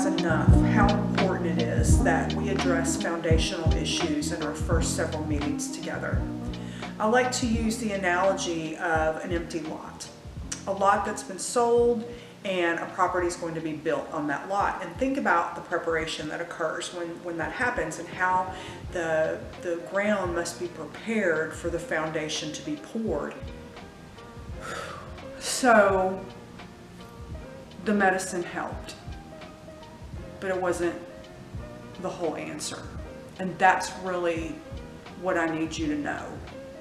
Enough how important it is that we address foundational issues in our first several meetings together. I like to use the analogy of an empty lot. A lot that's been sold and a property is going to be built on that lot. And think about the preparation that occurs when that happens and how the ground must be prepared for the foundation to be poured. So the medicine helped, but it wasn't the whole answer. And that's really what I need you to know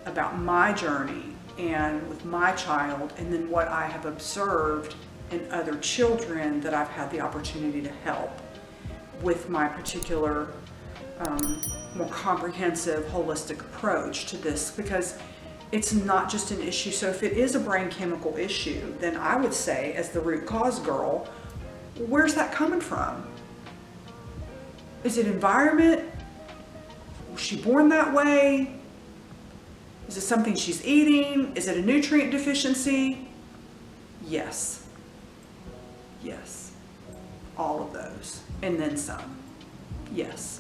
about my journey and with my child, and then what I have observed in other children that I've had the opportunity to help with my particular more comprehensive, holistic approach to this, because it's not just an issue. So if it is a brain chemical issue, then I would say, as the root cause girl, where's that coming from? Is it environment? Was she born that way? Is it something she's eating? Is it a nutrient deficiency? Yes. Yes. All of those. And then some. Yes.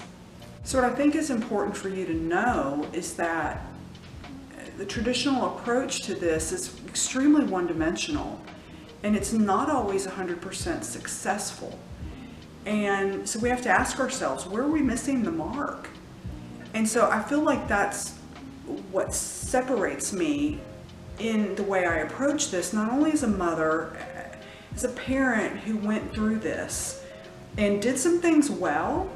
So what I think is important for you to know is that the traditional approach to this is extremely one-dimensional, and it's not always 100% successful. And so we have to ask ourselves, where are we missing the mark? And so I feel like that's what separates me in the way I approach this, not only as a mother, as a parent who went through this and did some things well,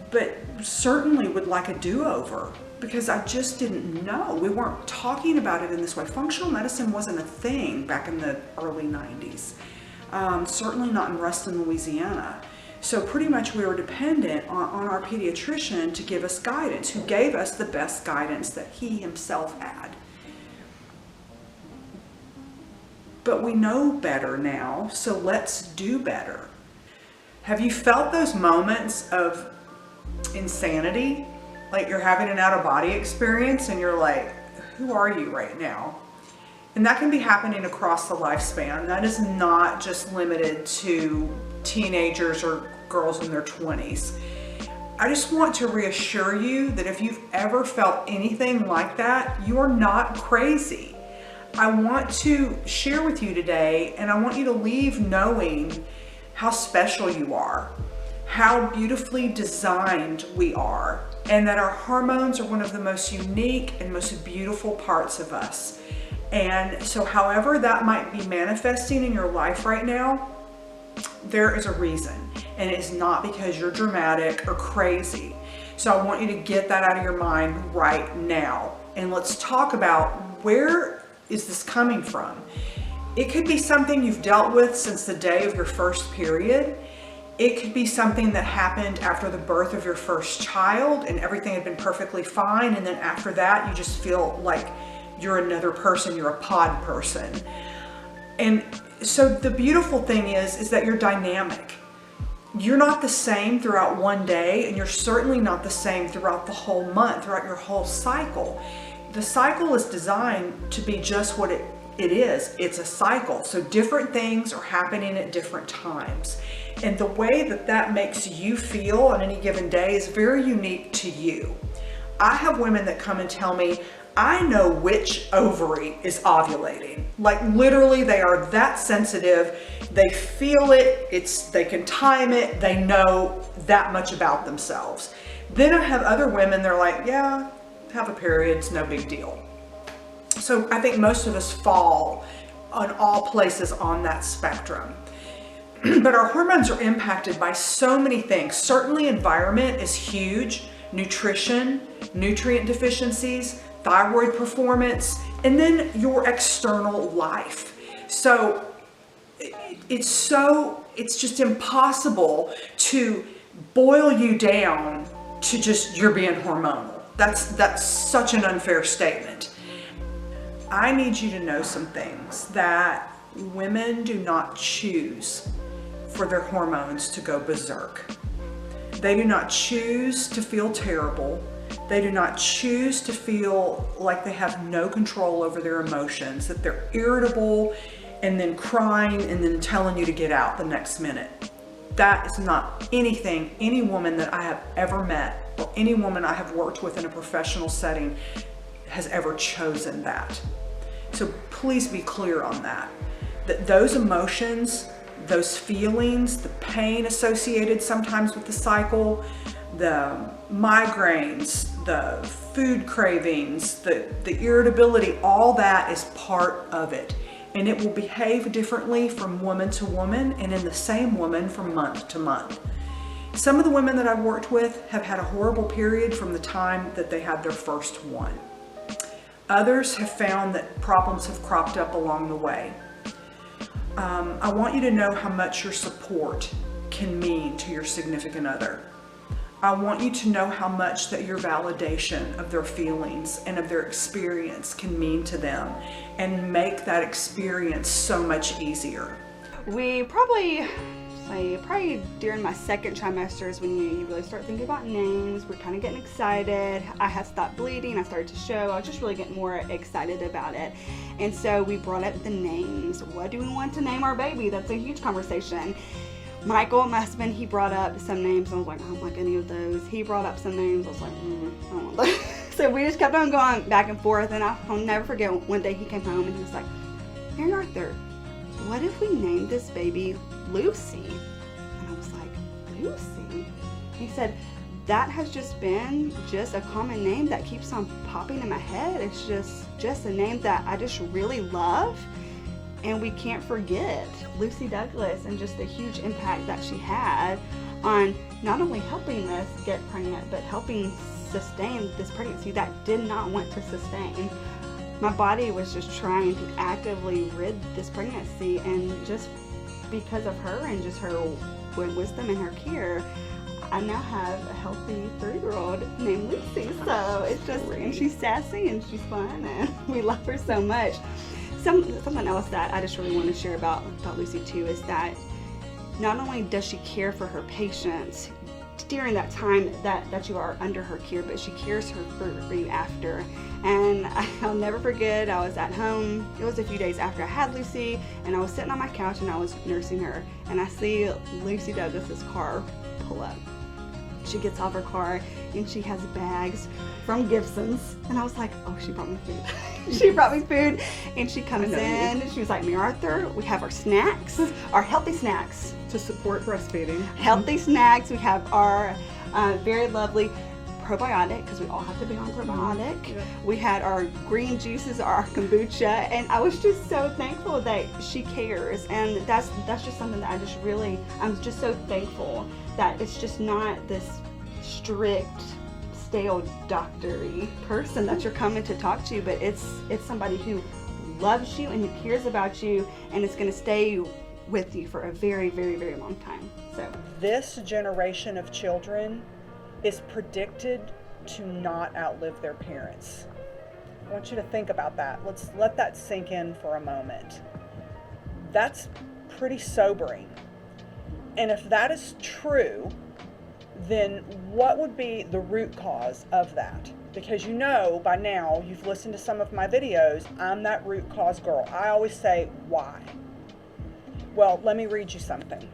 but certainly would like a do-over, because I just didn't know. We weren't talking about it in this way. Functional medicine wasn't a thing back in the early 90s. Certainly not in Ruston, Louisiana. So pretty much we were dependent on our pediatrician to give us guidance, who gave us the best guidance that he himself had. But we know better now, so let's do better. Have you felt those moments of insanity? Like you're having an out-of-body experience and you're like, who are you right now? And that can be happening across the lifespan. That is not just limited to teenagers or girls in their 20s. I just want to reassure you that if you've ever felt anything like that, you're not crazy. I want to share with you today, and I want you to leave knowing how special you are, how beautifully designed we are, and that our hormones are one of the most unique and most beautiful parts of us. And so however that might be manifesting in your life right now, there is a reason, and it's not because you're dramatic or crazy. So I want you to get that out of your mind right now, and let's talk about, where is this coming from? It could be something you've dealt with since the day of your first period. It could be something that happened after the birth of your first child and everything had been perfectly fine, and then after that you just feel like you're another person, you're a pod person. And so the beautiful thing is that you're dynamic. You're not the same throughout one day, and you're certainly not the same throughout the whole month, throughout your whole cycle. The cycle is designed to be just what it is. It's a cycle. So different things are happening at different times. And the way that that makes you feel on any given day is very unique to you. I have women that come and tell me, I know which ovary is ovulating. Like literally they are that sensitive. They feel it, they can time it, they know that much about themselves. Then I have other women, they're like, yeah, have a period, it's no big deal. So I think most of us fall on all places on that spectrum. But our hormones are impacted by so many things. Certainly environment is huge, nutrition, nutrient deficiencies, thyroid performance, and then your external life. So it's just impossible to boil you down to just you're being hormonal. That's such an unfair statement. I need you to know some things, that women do not choose for their hormones to go berserk. They do not choose to feel terrible. They do not choose to feel like they have no control over their emotions, that they're irritable and then crying and then telling you to get out the next minute. That is not anything any woman that I have ever met or any woman I have worked with in a professional setting has ever chosen that. So please be clear on that. That those emotions, those feelings, the pain associated sometimes with the cycle, the migraines, the food cravings, the irritability, all that is part of it. And it will behave differently from woman to woman and in the same woman from month to month. Some of the women that I've worked with have had a horrible period from the time that they had their first one. Others have found that problems have cropped up along the way. I want you to know how much your support can mean to your significant other. I want you to know how much that your validation of their feelings and of their experience can mean to them and make that experience so much easier. We probably during my second trimester is when you really start thinking about names. We're kind of getting excited. I had stopped bleeding. I started to show. I was just really getting more excited about it. And so we brought up the names. What do we want to name our baby? That's a huge conversation. Michael, my husband, he brought up some names. I was like, I don't like any of those. He brought up some names. I was like, I don't want those. So we just kept on going back and forth. And I'll never forget one day he came home and he was like, Mary Arthur, what if we named this baby Lucy? And I was like, Lucy? He said, that has just been just a common name that keeps on popping in my head. It's just a name that I just really love. And we can't forget Lucy Douglas and just the huge impact that she had on not only helping us get pregnant, but helping sustain this pregnancy that did not want to sustain. My body was just trying to actively rid this pregnancy, and just because of her and just her wisdom and her care, I now have a healthy 3-year-old named Lucy. So it's just, and she's sassy and she's fun and we love her so much. Something else that I just really want to share about Lucy too is that not only does she care for her patients during that time that you are under her care, but she cares for you after. And I'll never forget, I was at home, it was a few days after I had Lucy, and I was sitting on my couch and I was nursing her, and I see Lucy Douglas's car pull up. She gets off her car and she has bags from Gibson's, and I was like, oh, she brought me food. She brought me food, and she comes in and she was like, Mary Arthur, we have our snacks, our healthy snacks. To support breastfeeding. Healthy snacks. We have our very lovely probiotic, because we all have to be on probiotic. Yeah. We had our green juices, our kombucha, and I was just so thankful that she cares. And that's just something that I'm just so thankful that it's just not this strict, stale doctor-y person that you're coming to talk to, but it's somebody who loves you and who cares about you, and it's going to stay with you for a very, very, very long time. So this generation of children is predicted to not outlive their parents. I want you to think about that. Let's let that sink in for a moment. That's pretty sobering. And if that is true, then what would be the root cause of that? Because you know by now, you've listened to some of my videos, I'm that root cause girl. I always say, why? Well, let me read you something.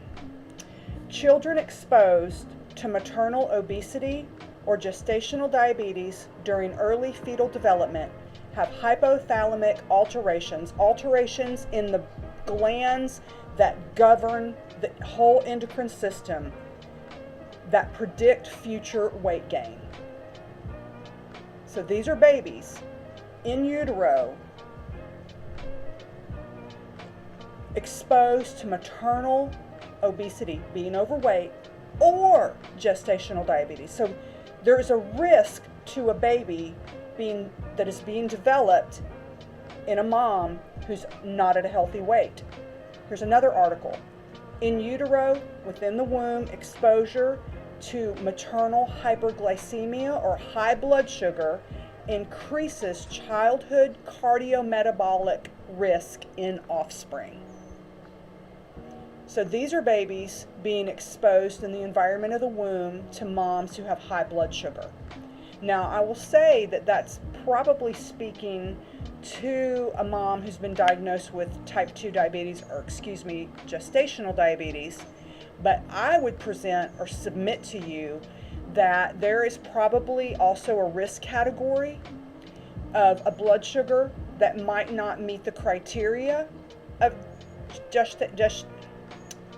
Children exposed to maternal obesity or gestational diabetes during early fetal development have hypothalamic alterations in the glands that govern the whole endocrine system that predict future weight gain. So these are babies in utero exposed to maternal obesity, being overweight, or gestational diabetes. So there is a risk to a baby that is being developed in a mom who's not at a healthy weight. Here's another article. In utero, within the womb, exposure to maternal hyperglycemia or high blood sugar increases childhood cardiometabolic risk in offspring. So these are babies being exposed in the environment of the womb to moms who have high blood sugar. Now, I will say that that's probably speaking to a mom who's been diagnosed with type 2 diabetes, or gestational diabetes. But I would present or submit to you that there is probably also a risk category of a blood sugar that might not meet the criteria of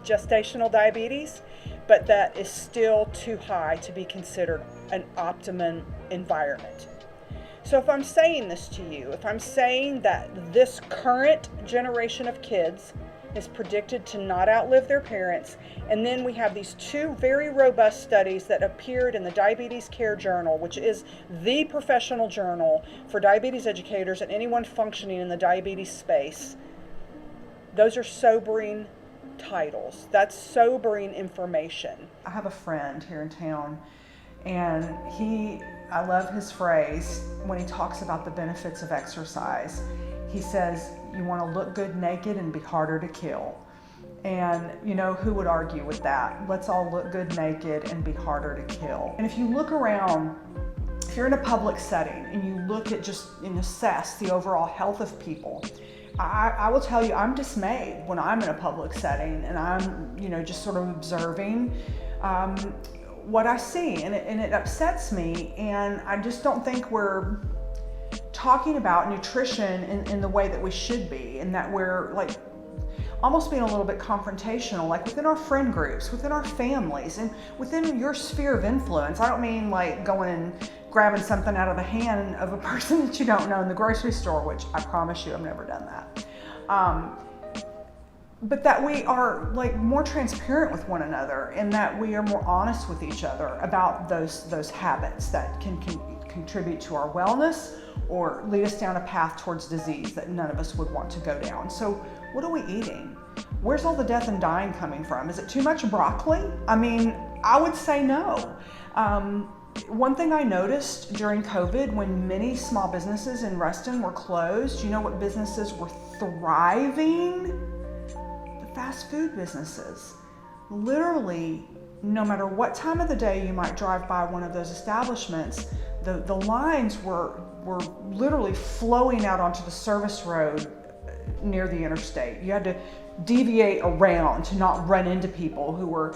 gestational diabetes, but that is still too high to be considered an optimum environment. So if I'm saying this to you, if I'm saying that this current generation of kids is predicted to not outlive their parents, and then we have these two very robust studies that appeared in the Diabetes Care Journal, which is the professional journal for diabetes educators and anyone functioning in the diabetes space, those are sobering titles. That's sobering information. I have a friend here in town, and I love his phrase when he talks about the benefits of exercise. He says, you want to look good naked and be harder to kill. And who would argue with that? Let's all look good naked and be harder to kill. And if you look around, if you're in a public setting and you look at and assess the overall health of people, I will tell you, I'm dismayed when I'm in a public setting and I'm, just sort of observing what I see, and it upsets me. And I just don't think we're talking about nutrition in the way that we should be, and that we're like almost being a little bit confrontational, like within our friend groups, within our families, and within your sphere of influence. I don't mean like going and grabbing something out of the hand of a person that you don't know in the grocery store, which I promise you I've never done that. But that we are like more transparent with one another, and that we are more honest with each other about those habits that can contribute to our wellness or lead us down a path towards disease that none of us would want to go down. So what are we eating? Where's all the death and dying coming from? Is it too much broccoli? I mean, I would say no. One thing I noticed during COVID, when many small businesses in Reston were closed, you know what businesses were thriving? The fast food businesses. Literally, no matter what time of the day you might drive by one of those establishments, the lines were literally flowing out onto the service road near the interstate. You had to deviate around to not run into people who were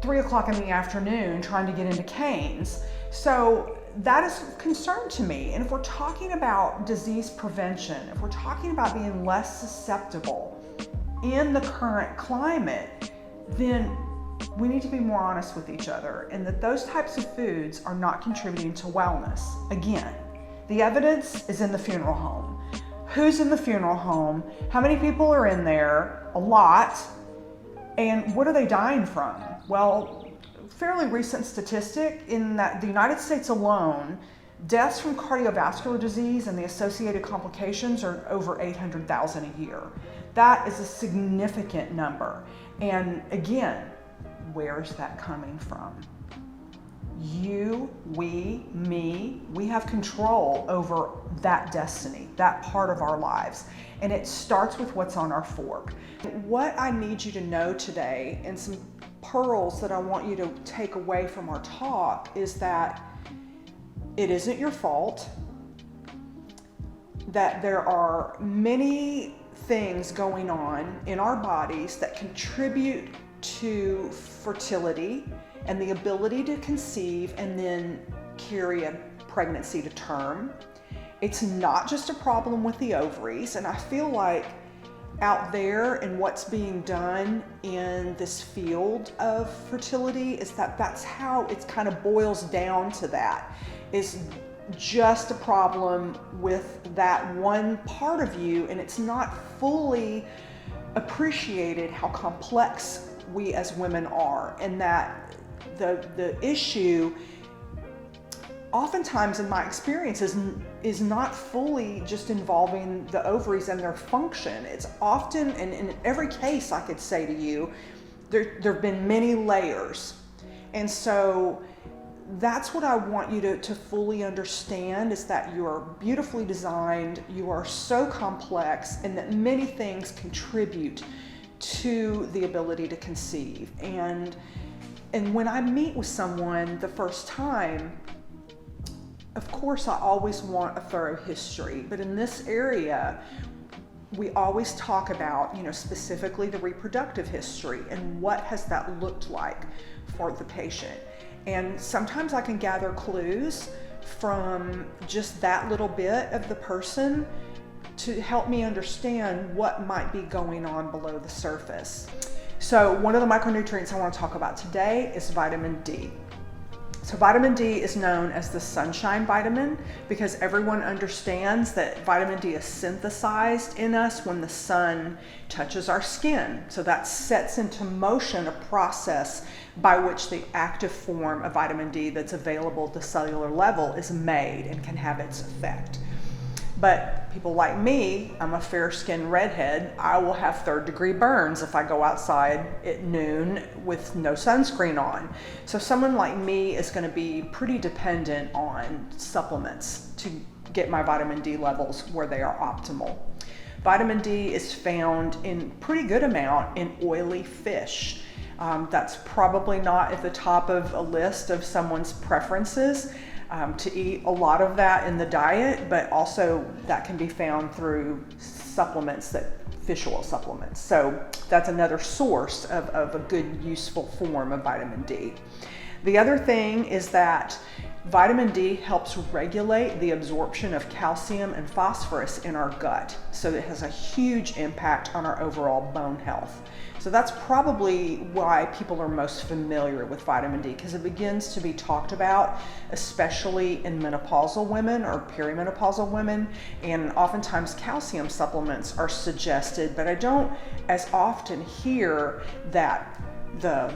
3 o'clock in the afternoon trying to get into Cane's. So that is a concern to me. And if we're talking about disease prevention, if we're talking about being less susceptible in the current climate, then we need to be more honest with each other, and that those types of foods are not contributing to wellness. Again, the evidence is in the funeral home. Who's in the funeral home? How many people are in there? A lot. And what are they dying from? Well, fairly recent statistic in that the United States alone, deaths from cardiovascular disease and the associated complications are over 800,000 a year. That is a significant number. And again, where is that coming from? You, we, me, we have control over that destiny, that part of our lives. And it starts with what's on our fork. What I need you to know today, and some pearls that I want you to take away from our talk, is that it isn't your fault, that there are many things going on in our bodies that contribute to fertility and the ability to conceive and then carry a pregnancy to term. It's not just a problem with the ovaries, and I feel like out there and what's being done in this field of fertility is that's how it kind of boils down to. That is just a problem with that one part of you, and it's not fully appreciated how complex we as women are, and that the issue oftentimes in my experience is not fully just involving the ovaries and their function. It's often, and in every case I could say to you, there have been many layers. And so that's what I want you to fully understand, is that you are beautifully designed, you are so complex, and that many things contribute to the ability to conceive. And when I meet with someone the first time, of course, I always want a thorough history, but in this area, we always talk about, specifically the reproductive history and what has that looked like for the patient. And sometimes I can gather clues from just that little bit of the person to help me understand what might be going on below the surface. So one of the micronutrients I want to talk about today is vitamin D. So vitamin D is known as the sunshine vitamin because everyone understands that vitamin D is synthesized in us when the sun touches our skin. So that sets into motion a process by which the active form of vitamin D that's available at the cellular level is made and can have its effect. But people like me, I'm a fair-skinned redhead, I will have third-degree burns if I go outside at noon with no sunscreen on. So someone like me is going to be pretty dependent on supplements to get my vitamin D levels where they are optimal. Vitamin D is found in pretty good amount in oily fish. That's probably not at the top of a list of someone's preferences. To eat a lot of that in the diet, but also that can be found through supplements, fish oil supplements. So that's another source of a good, useful form of vitamin D. The other thing is that vitamin D helps regulate the absorption of calcium and phosphorus in our gut. So it has a huge impact on our overall bone health. So that's probably why people are most familiar with vitamin D, because it begins to be talked about, especially in menopausal women or perimenopausal women, and oftentimes calcium supplements are suggested, but I don't as often hear that the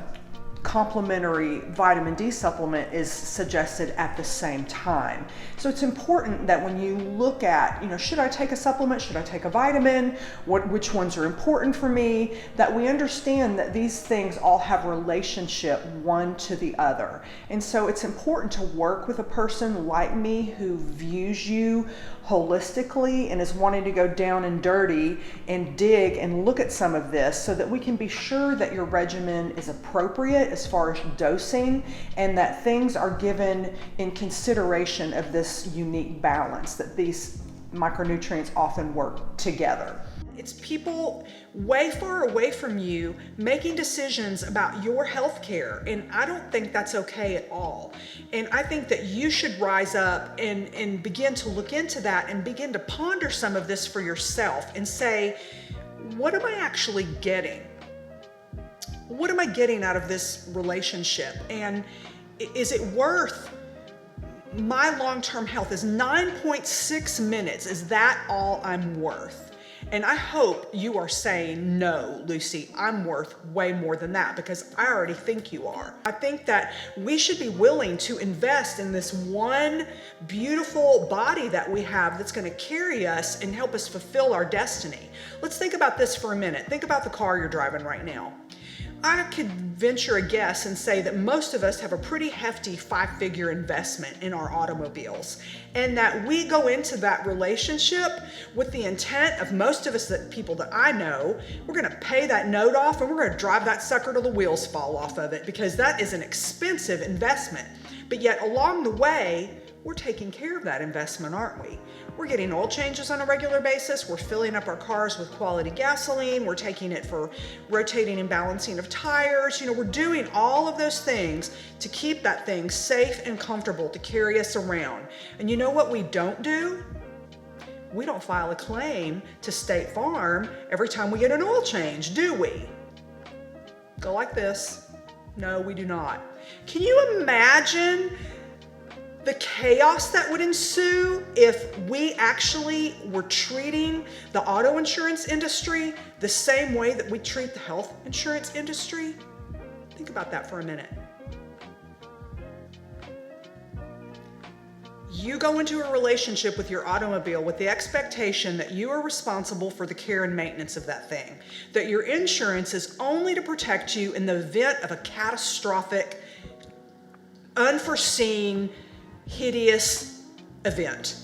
complementary vitamin D supplement is suggested at the same time. So it's important that when you look at, should I take a supplement? Should I take a vitamin? Which ones are important for me? That we understand that these things all have relationship one to the other. And so it's important to work with a person like me who views you holistically and is wanting to go down and dirty and dig and look at some of this so that we can be sure that your regimen is appropriate as far as dosing and that things are given in consideration of this unique balance, that these micronutrients often work together. It's people way far away from you making decisions about your health care, and I don't think that's okay at all. And I think that you should rise up and begin to look into that and begin to ponder some of this for yourself and say, what am I actually getting? What am I getting out of this relationship? And is it worth my long-term health? Is 9.6 minutes, is that all I'm worth? And I hope you are saying, no, Lucy, I'm worth way more than that, because I already think you are. I think that we should be willing to invest in this one beautiful body that we have that's going to carry us and help us fulfill our destiny. Let's think about this for a minute. Think about the car you're driving right now. I could venture a guess and say that most of us have a pretty hefty 5-figure investment in our automobiles, and that we go into that relationship with the intent of most of us, that people that I know, we're going to pay that note off and we're going to drive that sucker till the wheels fall off of it, because that is an expensive investment. But yet along the way, we're taking care of that investment, aren't we? We're getting oil changes on a regular basis. We're filling up our cars with quality gasoline. We're taking it for rotating and balancing of tires. We're doing all of those things to keep that thing safe and comfortable to carry us around. And you know what we don't do? We don't file a claim to State Farm every time we get an oil change, do we? Go like this. No, we do not. Can you imagine the chaos that would ensue if we actually were treating the auto insurance industry the same way that we treat the health insurance industry? Think about that for a minute. You go into a relationship with your automobile with the expectation that you are responsible for the care and maintenance of that thing, that your insurance is only to protect you in the event of a catastrophic, unforeseen, hideous event,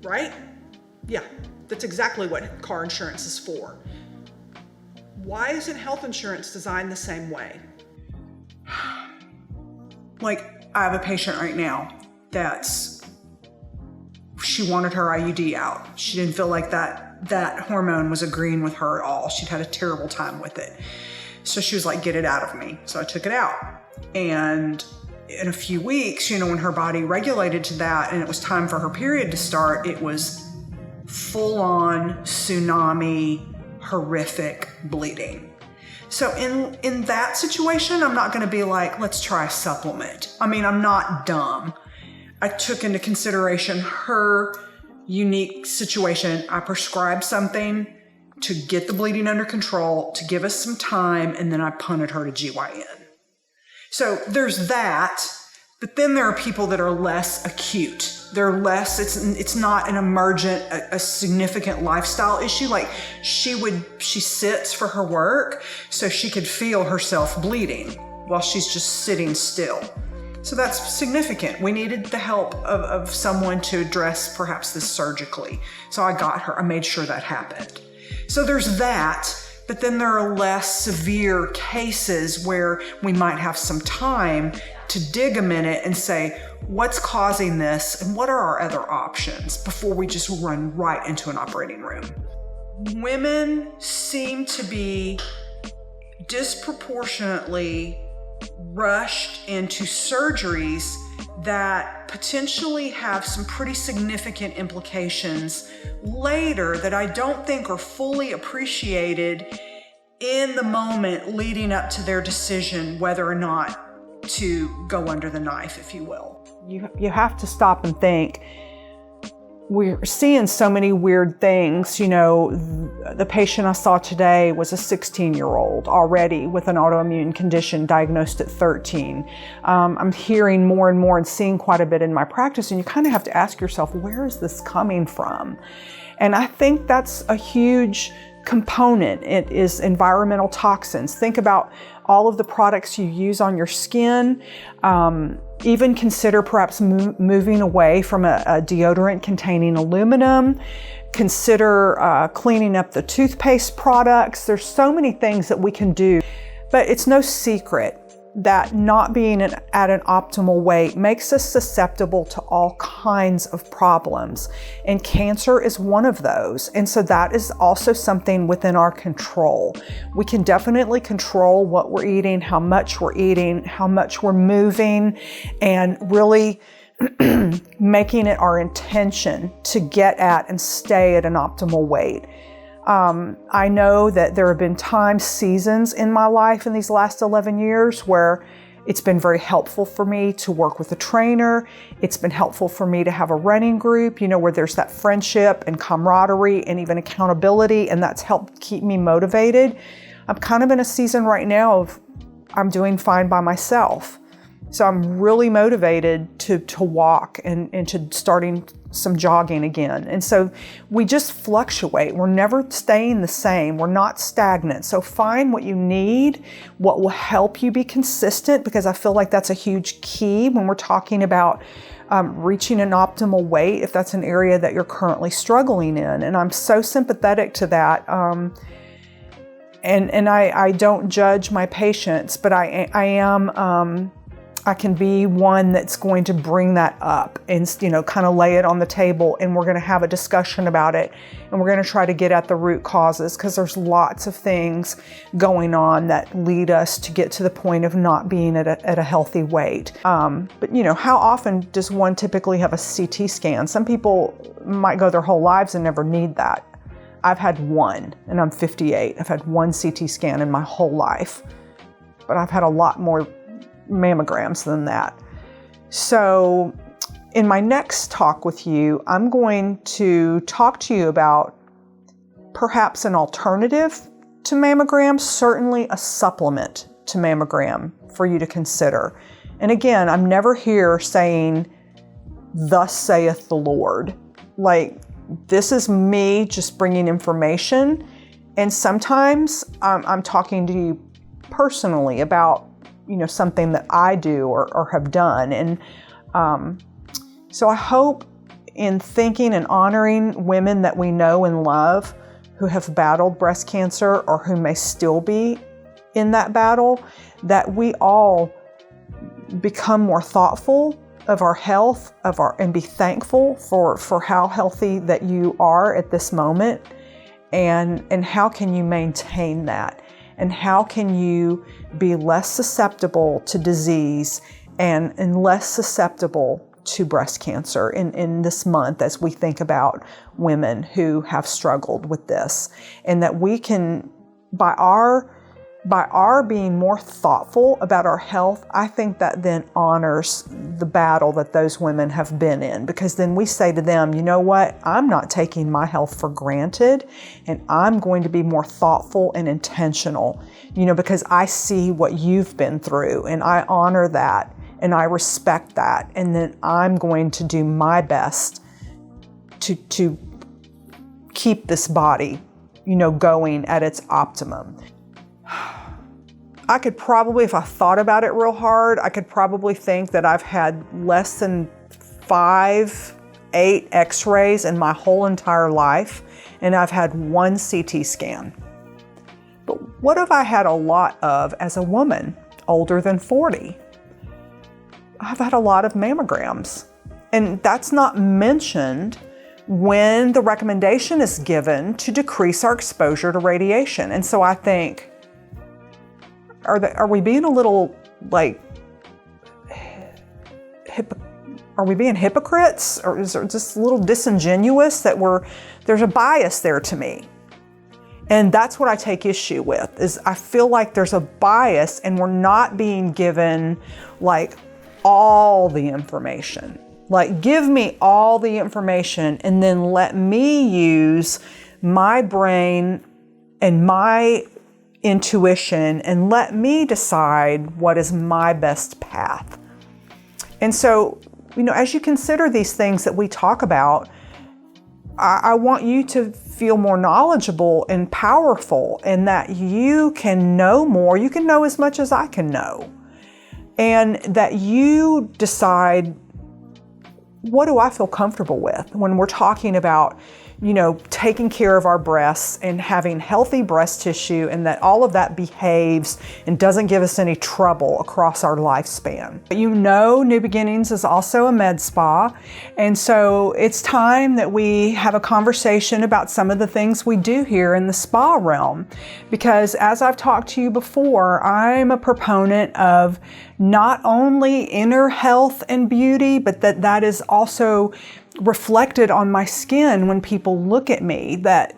right? Yeah, that's exactly what car insurance is for. Why isn't health insurance designed the same way? Like, I have a patient right now she wanted her IUD out. She didn't feel like that hormone was agreeing with her at all. She'd had a terrible time with it. So she was like, get it out of me. So I took it out. And in a few weeks, when her body regulated to that and it was time for her period to start, it was full on tsunami, horrific bleeding. So in that situation, I'm not going to be like, let's try a supplement. I mean, I'm not dumb. I took into consideration her unique situation. I prescribed something to get the bleeding under control, to give us some time, and then I punted her to GYN. So there's that, but then there are people that are less acute. They're less, it's not an emergent, a significant lifestyle issue. Like she sits for her work so she could feel herself bleeding while she's just sitting still. So that's significant. We needed the help of someone to address perhaps this surgically. So I made sure that happened. So there's that, but then there are less severe cases where we might have some time to dig a minute and say, what's causing this and what are our other options before we just run right into an operating room. Women seem to be disproportionately rushed into surgeries that potentially have some pretty significant implications later that I don't think are fully appreciated in the moment leading up to their decision whether or not to go under the knife, if you will. You have to stop and think. We're seeing so many weird things. The patient I saw today was a 16-year-old already with an autoimmune condition diagnosed at 13. I'm hearing more and more and seeing quite a bit in my practice, and you kind of have to ask yourself, where is this coming from? And I think that's a huge component. It is environmental toxins. Think about all of the products you use on your skin. Even consider perhaps moving away from a deodorant containing aluminum. Consider cleaning up the toothpaste products. There's so many things that we can do, but it's no secret that not being at an optimal weight makes us susceptible to all kinds of problems. And cancer is one of those. And so that is also something within our control. We can definitely control what we're eating, how much we're moving, and really making it our intention to get at and stay at an optimal weight. I know that there have been seasons in my life in these last 11 years where it's been very helpful for me to work with a trainer. It's been helpful for me to have a running group, where there's that friendship and camaraderie and even accountability, and that's helped keep me motivated. I'm kind of in a season right now of I'm doing fine by myself. So I'm really motivated to walk and to starting some jogging again. And so we just fluctuate. We're never staying the same. We're not stagnant. So find what you need, what will help you be consistent, because I feel like that's a huge key when we're talking about reaching an optimal weight, if that's an area that you're currently struggling in. And I'm so sympathetic to that. And I don't judge my patients, but I can be one that's going to bring that up and, kind of lay it on the table, and we're going to have a discussion about it, and we're going to try to get at the root causes, because there's lots of things going on that lead us to get to the point of not being at a healthy weight. But how often does one typically have a CT scan? Some people might go their whole lives and never need that. I've had one, and I'm 58. I've had one CT scan in my whole life, but I've had a lot more mammograms than that. So in my next talk with you, I'm going to talk to you about perhaps an alternative to mammogram, certainly a supplement to mammogram for you to consider. And again, I'm never here saying, "Thus saith the Lord." Like, this is me just bringing information. And sometimes I'm talking to you personally about something that I do or have done. And so I hope in thinking and honoring women that we know and love who have battled breast cancer or who may still be in that battle, that we all become more thoughtful of our health, and be thankful for how healthy that you are at this moment, and how can you maintain that, and how can you be less susceptible to disease and less susceptible to breast cancer in this month, as we think about women who have struggled with this, and that we can, by our being more thoughtful about our health, I think that then honors the battle that those women have been in, because then we say to them, you know what, I'm not taking my health for granted, and I'm going to be more thoughtful and intentional, because I see what you've been through, and I honor that, and I respect that, and then I'm going to do my best to keep this body, going at its optimum. I could probably, if I thought about it real hard, I could probably think that I've had less than 8 x-rays in my whole entire life, and I've had 1 CT scan. But what have I had a lot of as a woman older than 40? I've had a lot of mammograms, and that's not mentioned when the recommendation is given to decrease our exposure to radiation. And so I think, are we being a little are we being hypocrites, or is it just a little disingenuous that there's a bias there to me? And that's what I take issue with, is I feel like there's a bias and we're not being given all the information. Give me all the information and then let me use my brain and my intuition and let me decide what is my best path. And so, as you consider these things that we talk about, I want you to feel more knowledgeable and powerful, and that you can know more. You can know as much as I can know. And that you decide, what do I feel comfortable with when we're talking about, taking care of our breasts and having healthy breast tissue, and that all of that behaves and doesn't give us any trouble across our lifespan. New Beginnings is also a med spa, and so it's time that we have a conversation about some of the things we do here in the spa realm, because as I've talked to you before, I'm a proponent of not only inner health and beauty, but that is also reflected on my skin when people look at me, that,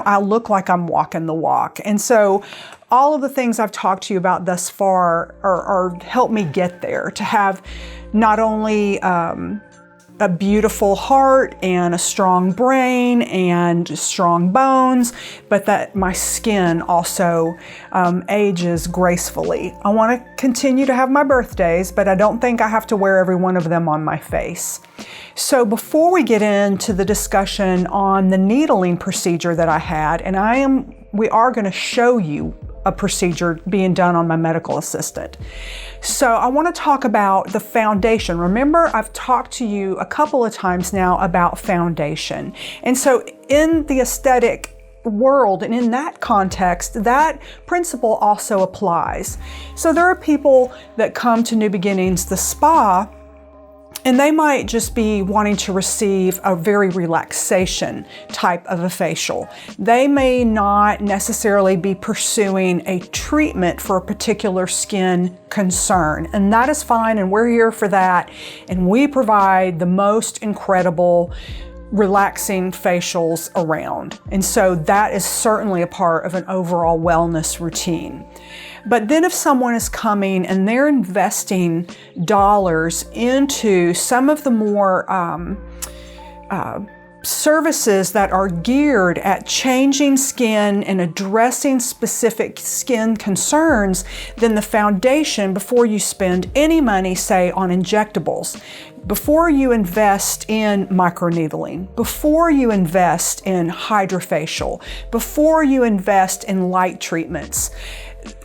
I look like I'm walking the walk. And so all of the things I've talked to you about thus far are help me get there, to have not only a beautiful heart and a strong brain and strong bones, but that my skin also ages gracefully. I want to continue to have my birthdays, but I don't think I have to wear every one of them on my face. So before we get into the discussion on the needling procedure that I had, and we are going to show you a procedure being done on my medical assistant. So I want to talk about the foundation. Remember, I've talked to you a couple of times now about foundation. And so in the aesthetic world and in that context, that principle also applies. So there are people that come to New Beginnings, the spa, and they might just be wanting to receive a very relaxation type of a facial. They may not necessarily be pursuing a treatment for a particular skin concern, and that is fine, and we're here for that. And we provide the most incredible relaxing facials around. And so that is certainly a part of an overall wellness routine. But then if someone is coming and they're investing dollars into some of the more services that are geared at changing skin and addressing specific skin concerns, then the foundation, before you spend any money, say on injectables, before you invest in microneedling, before you invest in hydrofacial, before you invest in light treatments,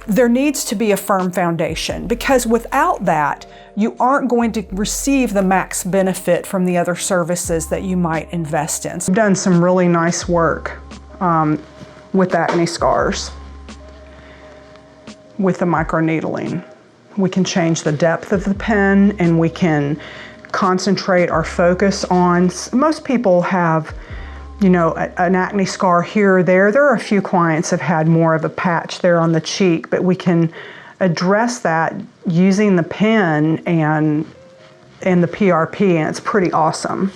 there needs to be a firm foundation, because without that, you aren't going to receive the max benefit from the other services that you might invest in. So I've done some really nice work with acne scars with the microneedling. We can change the depth of the pen, and we can concentrate our focus on, most people have, you know, an acne scar here or there. There are a few clients have had more of a patch there on the cheek, but we can address that using the pen and the PRP, and it's pretty awesome.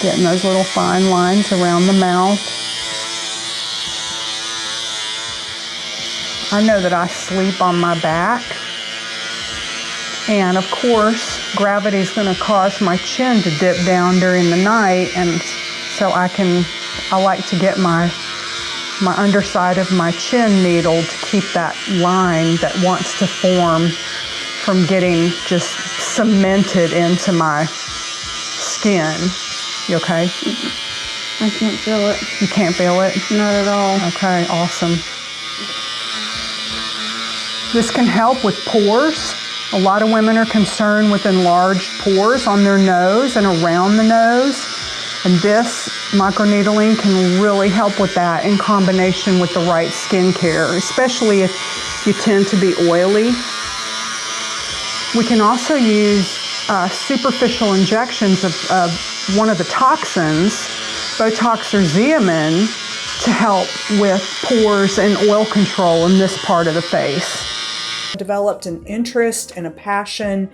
Getting those little fine lines around the mouth. I know that I sleep on my back, and of course gravity is going to cause my chin to dip down during the night, and so I like to get my underside of my chin needled to keep that line that wants to form from getting just cemented into my skin. You okay? I can't feel it. You can't feel it? Not at all. Okay, awesome. This can help with pores. A lot of women are concerned with enlarged pores on their nose and around the nose. And this microneedling can really help with that in combination with the right skincare, especially if you tend to be oily. We can also use superficial injections of one of the toxins, Botox or Xeomin, to help with pores and oil control in this part of the face. I developed an interest and a passion,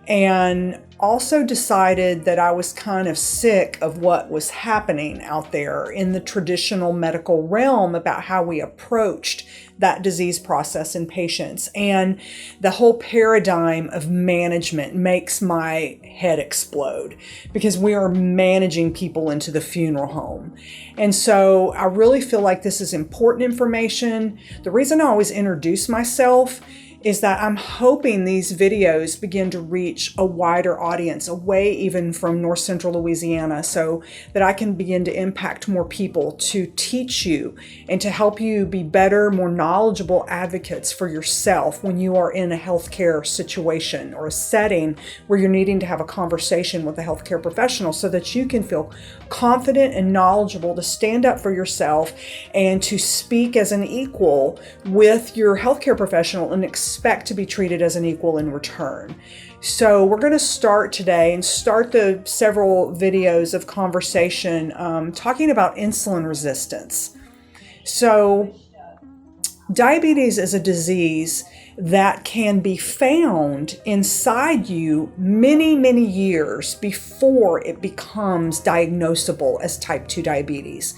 and also decided that I was kind of sick of what was happening out there in the traditional medical realm about how we approached that disease process in patients. And the whole paradigm of management makes my head explode, because we are managing people into the funeral home. And so I really feel like this is important information. The reason I always introduce myself is that I'm hoping these videos begin to reach a wider audience, away even from North Central Louisiana, so that I can begin to impact more people, to teach you and to help you be better, more knowledgeable advocates for yourself when you are in a healthcare situation or a setting where you're needing to have a conversation with a healthcare professional, so that you can feel confident and knowledgeable to stand up for yourself and to speak as an equal with your healthcare professional and expect to be treated as an equal in return. So we're going to start today and start the several videos of conversation talking about insulin resistance. So diabetes is a disease that can be found inside you many, many years before it becomes diagnosable as type 2 diabetes.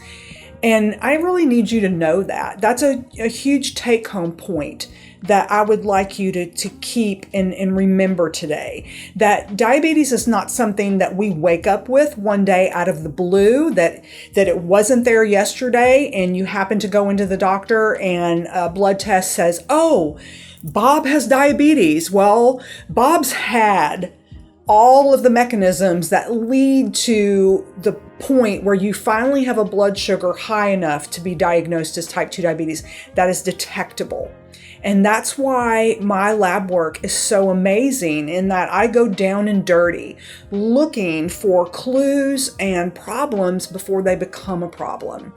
And I really need you to know that. That's a huge take-home point that I would like you to keep and remember today. That diabetes is not something that we wake up with one day out of the blue, that it wasn't there yesterday and you happen to go into the doctor and a blood test says, oh, Bob has diabetes. Well, Bob's had all of the mechanisms that lead to the point where you finally have a blood sugar high enough to be diagnosed as type 2 diabetes that is detectable. And that's why my lab work is so amazing, in that I go down and dirty looking for clues and problems before they become a problem.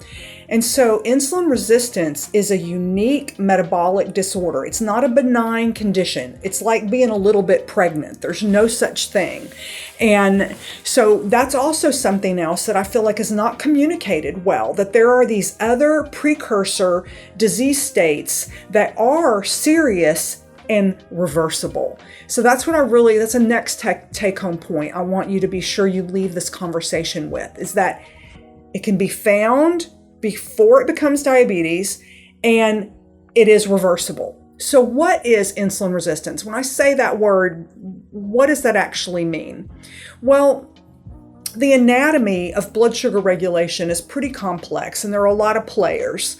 And so insulin resistance is a unique metabolic disorder. It's not a benign condition. It's like being a little bit pregnant. There's no such thing. And so that's also something else that I feel like is not communicated well, that there are these other precursor disease states that are serious and reversible. So that's what that's a next take-home point I want you to be sure you leave this conversation with, is that it can be found before it becomes diabetes, and it is reversible. So what is insulin resistance? When I say that word, what does that actually mean? Well, the anatomy of blood sugar regulation is pretty complex, and there are a lot of players.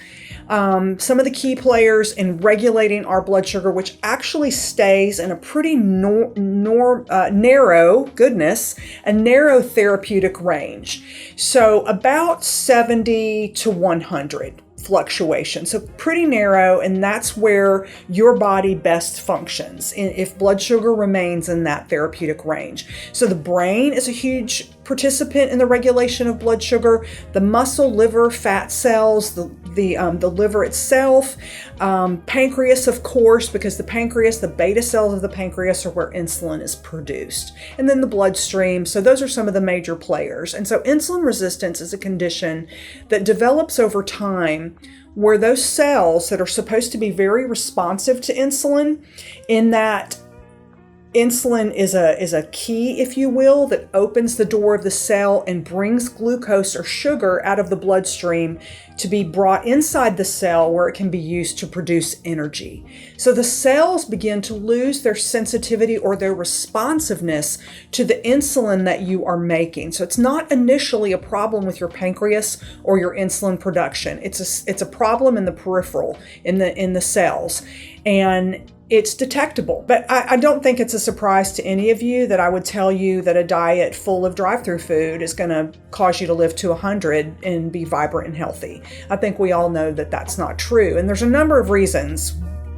Some of the key players in regulating our blood sugar, which actually stays in a pretty narrow therapeutic range. So about 70 to 100 fluctuation. So pretty narrow, and that's where your body best functions if blood sugar remains in that therapeutic range. So the brain is a huge participant in the regulation of blood sugar, the muscle, liver, fat cells, the liver itself, pancreas, of course, because the pancreas, the beta cells of the pancreas are where insulin is produced, and then the bloodstream. So those are some of the major players. And so insulin resistance is a condition that develops over time where those cells that are supposed to be very responsive to insulin, in that insulin is a key, if you will, that opens the door of the cell and brings glucose or sugar out of the bloodstream to be brought inside the cell where it can be used to produce energy. So the cells begin to lose their sensitivity or their responsiveness to the insulin that you are making. So it's not initially a problem with your pancreas or your insulin production. It's a problem in the peripheral, in the cells. And it's detectable. But I don't think it's a surprise to any of you that I would tell you that a diet full of drive-through food is going to cause you to live to 100 and be vibrant and healthy. I think we all know that that's not true. And there's a number of reasons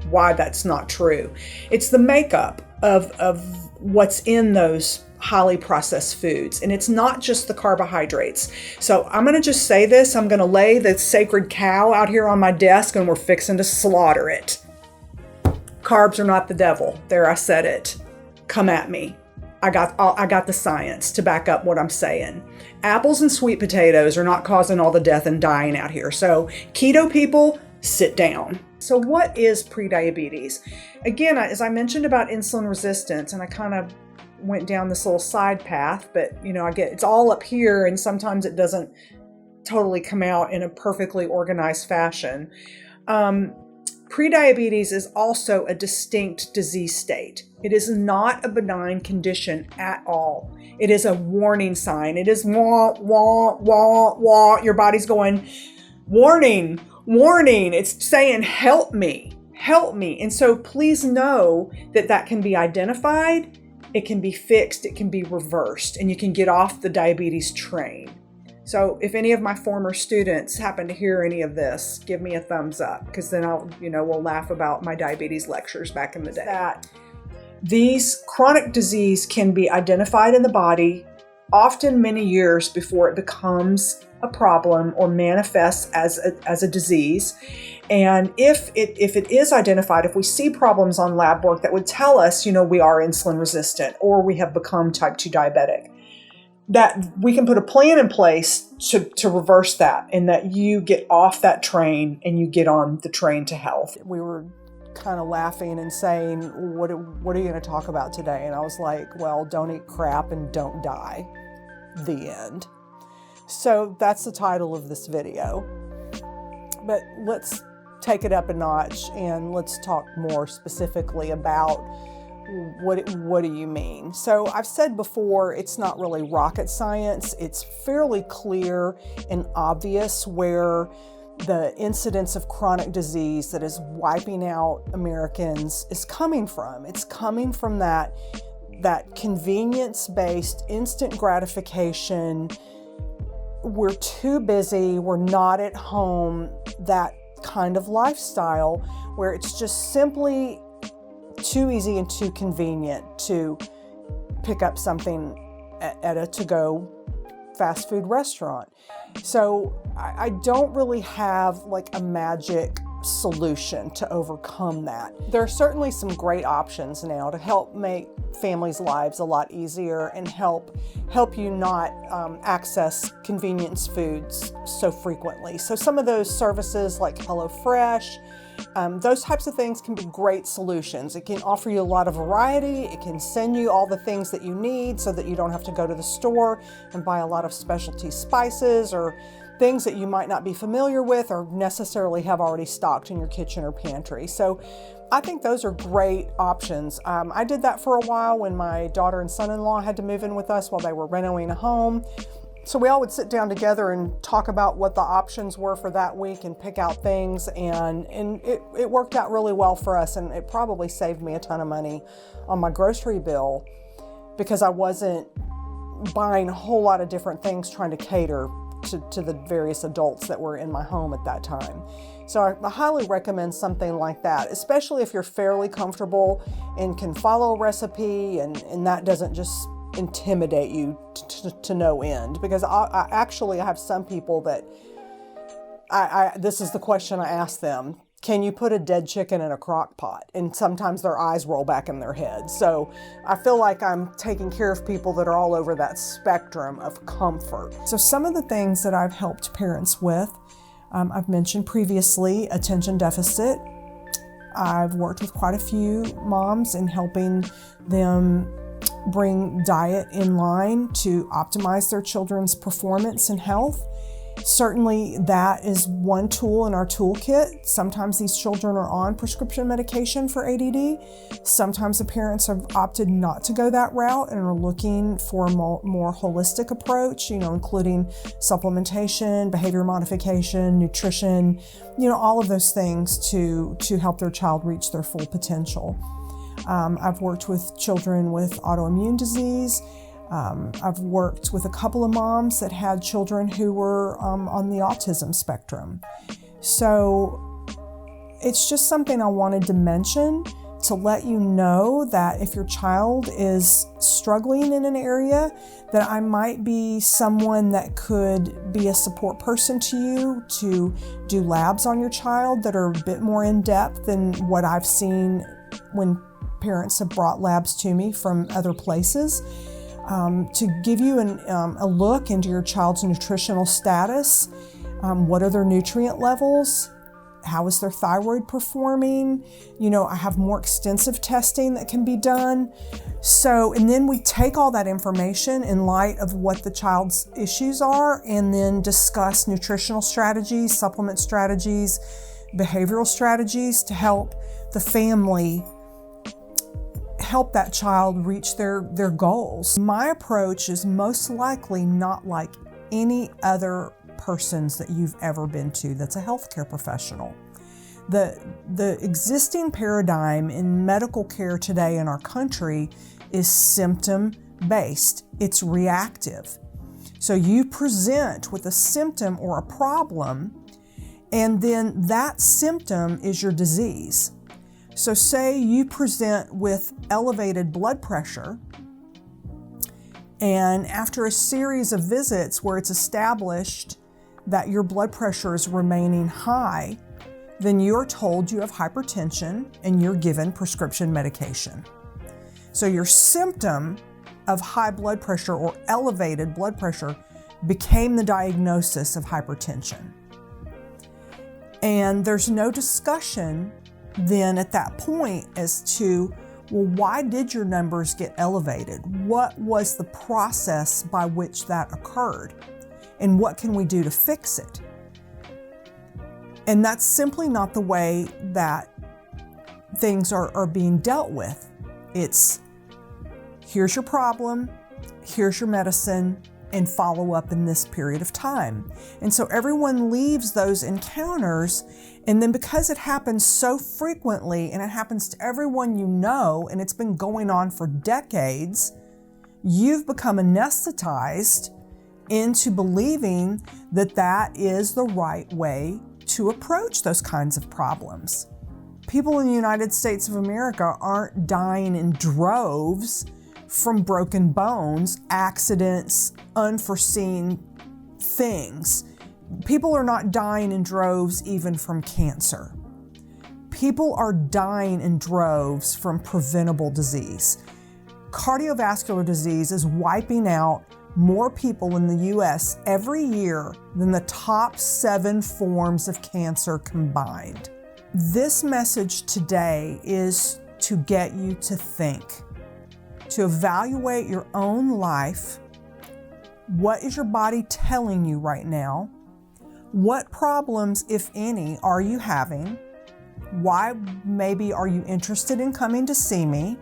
why that's not true. It's the makeup of what's in those highly processed foods. And it's not just the carbohydrates. So I'm going to just say this. I'm going to lay the sacred cow out here on my desk and we're fixing to slaughter it. Carbs are not the devil. There, I said it. Come at me. I got the science to back up what I'm saying. Apples and sweet potatoes are not causing all the death and dying out here. So keto people, sit down. So what is prediabetes? Again, as I mentioned about insulin resistance, and I kind of went down this little side path, but it's all up here and sometimes it doesn't totally come out in a perfectly organized fashion. Prediabetes is also a distinct disease state. It is not a benign condition at all. It is a warning sign. It is wah, wah, wah, wah. Your body's going, warning, warning. It's saying, help me, help me. And so please know that can be identified, it can be fixed, it can be reversed, and you can get off the diabetes train. So if any of my former students happen to hear any of this, give me a thumbs up, because then we'll laugh about my diabetes lectures back in the day. These chronic disease can be identified in the body often many years before it becomes a problem or manifests as a disease. And if it is identified, if we see problems on lab work that would tell us, we are insulin resistant or we have become type 2 diabetic, that we can put a plan in place to reverse that, and that you get off that train and you get on the train to health. We were kind of laughing and saying, what are you going to talk about today? And I was like, well, don't eat crap and don't die. The end. So that's the title of this video. But let's take it up a notch and let's talk more specifically about what do you mean? So I've said before, it's not really rocket science. It's fairly clear and obvious where the incidence of chronic disease that is wiping out Americans is coming from. It's coming from that convenience-based instant gratification. We're too busy, we're not at home, that kind of lifestyle where it's just simply too easy and too convenient to pick up something at a to-go fast food restaurant. So I don't really have like a magic solution to overcome that. There are certainly some great options now to help make families' lives a lot easier and help you not access convenience foods so frequently. So some of those services like HelloFresh, those types of things can be great solutions. It can offer you a lot of variety. It can send you all the things that you need so that you don't have to go to the store and buy a lot of specialty spices or things that you might not be familiar with or necessarily have already stocked in your kitchen or pantry. So I think those are great options. I did that for a while when my daughter and son-in-law had to move in with us while they were renovating a home. So we all would sit down together and talk about what the options were for that week and pick out things, and it worked out really well for us, and it probably saved me a ton of money on my grocery bill because I wasn't buying a whole lot of different things trying to cater to the various adults that were in my home at that time. So I highly recommend something like that, especially if you're fairly comfortable and can follow a recipe and that doesn't just intimidate you to no end. Because I have some people that this is the question I ask them: can you put a dead chicken in a crock pot? And sometimes their eyes roll back in their head. So I feel like I'm taking care of people that are all over that spectrum of comfort. So some of the things that I've helped parents with, I've mentioned previously, attention deficit. I've worked with quite a few moms in helping them bring diet in line to optimize their children's performance and health. Certainly that is one tool in our toolkit. Sometimes these children are on prescription medication for ADD. Sometimes the parents have opted not to go that route and are looking for a more holistic approach, including supplementation, behavior modification, nutrition, all of those things to help their child reach their full potential. I've worked with children with autoimmune disease. I've worked with a couple of moms that had children who were on the autism spectrum. So it's just something I wanted to mention to let you know that if your child is struggling in an area, that I might be someone that could be a support person to you to do labs on your child that are a bit more in depth than what I've seen when parents have brought labs to me from other places. To give you a look into your child's nutritional status. What are their nutrient levels? How is their thyroid performing? I have more extensive testing that can be done. And then we take all that information in light of what the child's issues are and then discuss nutritional strategies, supplement strategies, behavioral strategies to help the family help that child reach their goals. My approach is most likely not like any other person's that you've ever been to that's a healthcare professional. The existing paradigm in medical care today in our country is symptom-based. It's reactive. So you present with a symptom or a problem, and then that symptom is your disease. So say you present with elevated blood pressure, and after a series of visits where it's established that your blood pressure is remaining high, then you're told you have hypertension and you're given prescription medication. So your symptom of high blood pressure or elevated blood pressure became the diagnosis of hypertension. And there's no discussion then at that point as to, well, why did your numbers get elevated? What was the process by which that occurred? And what can we do to fix it? And that's simply not the way that things are being dealt with. It's, here's your problem, here's your medicine, and follow up in this period of time. And so everyone leaves those encounters, and then because it happens so frequently and it happens to everyone you know, and it's been going on for decades, you've become anesthetized into believing that that is the right way to approach those kinds of problems. People in the United States of America aren't dying in droves from broken bones, accidents, unforeseen things. People are not dying in droves even from cancer. People are dying in droves from preventable disease. Cardiovascular disease is wiping out more people in the US every year than the top 7 forms of cancer combined. This message today is to get you to think, to evaluate your own life. What is your body telling you right now? What problems, if any, are you having? Why maybe are you interested in coming to see me?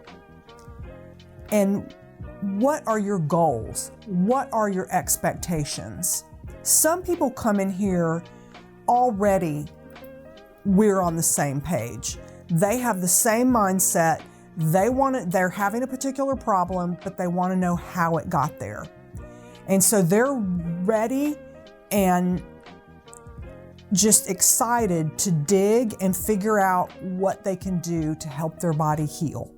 And what are your goals? What are your expectations? Some people come in here already, we're on the same page. They have the same mindset. They're having a particular problem, but they want to know how it got there. And so they're ready and just excited to dig and figure out what they can do to help their body heal.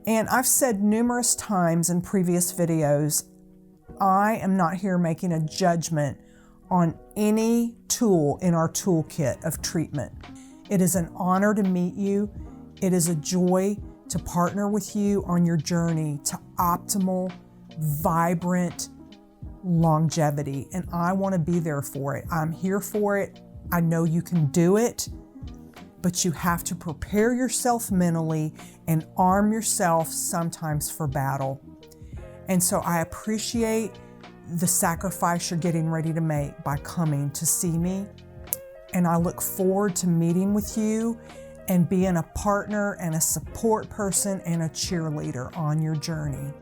And I've said numerous times in previous videos, I am not here making a judgment on any tool in our toolkit of treatment. It is an honor to meet you. It is a joy to partner with you on your journey to optimal, vibrant longevity. And I want to be there for it. I'm here for it. I know you can do it, but you have to prepare yourself mentally and arm yourself sometimes for battle. And so I appreciate the sacrifice you're getting ready to make by coming to see me. And I look forward to meeting with you and being a partner and a support person and a cheerleader on your journey.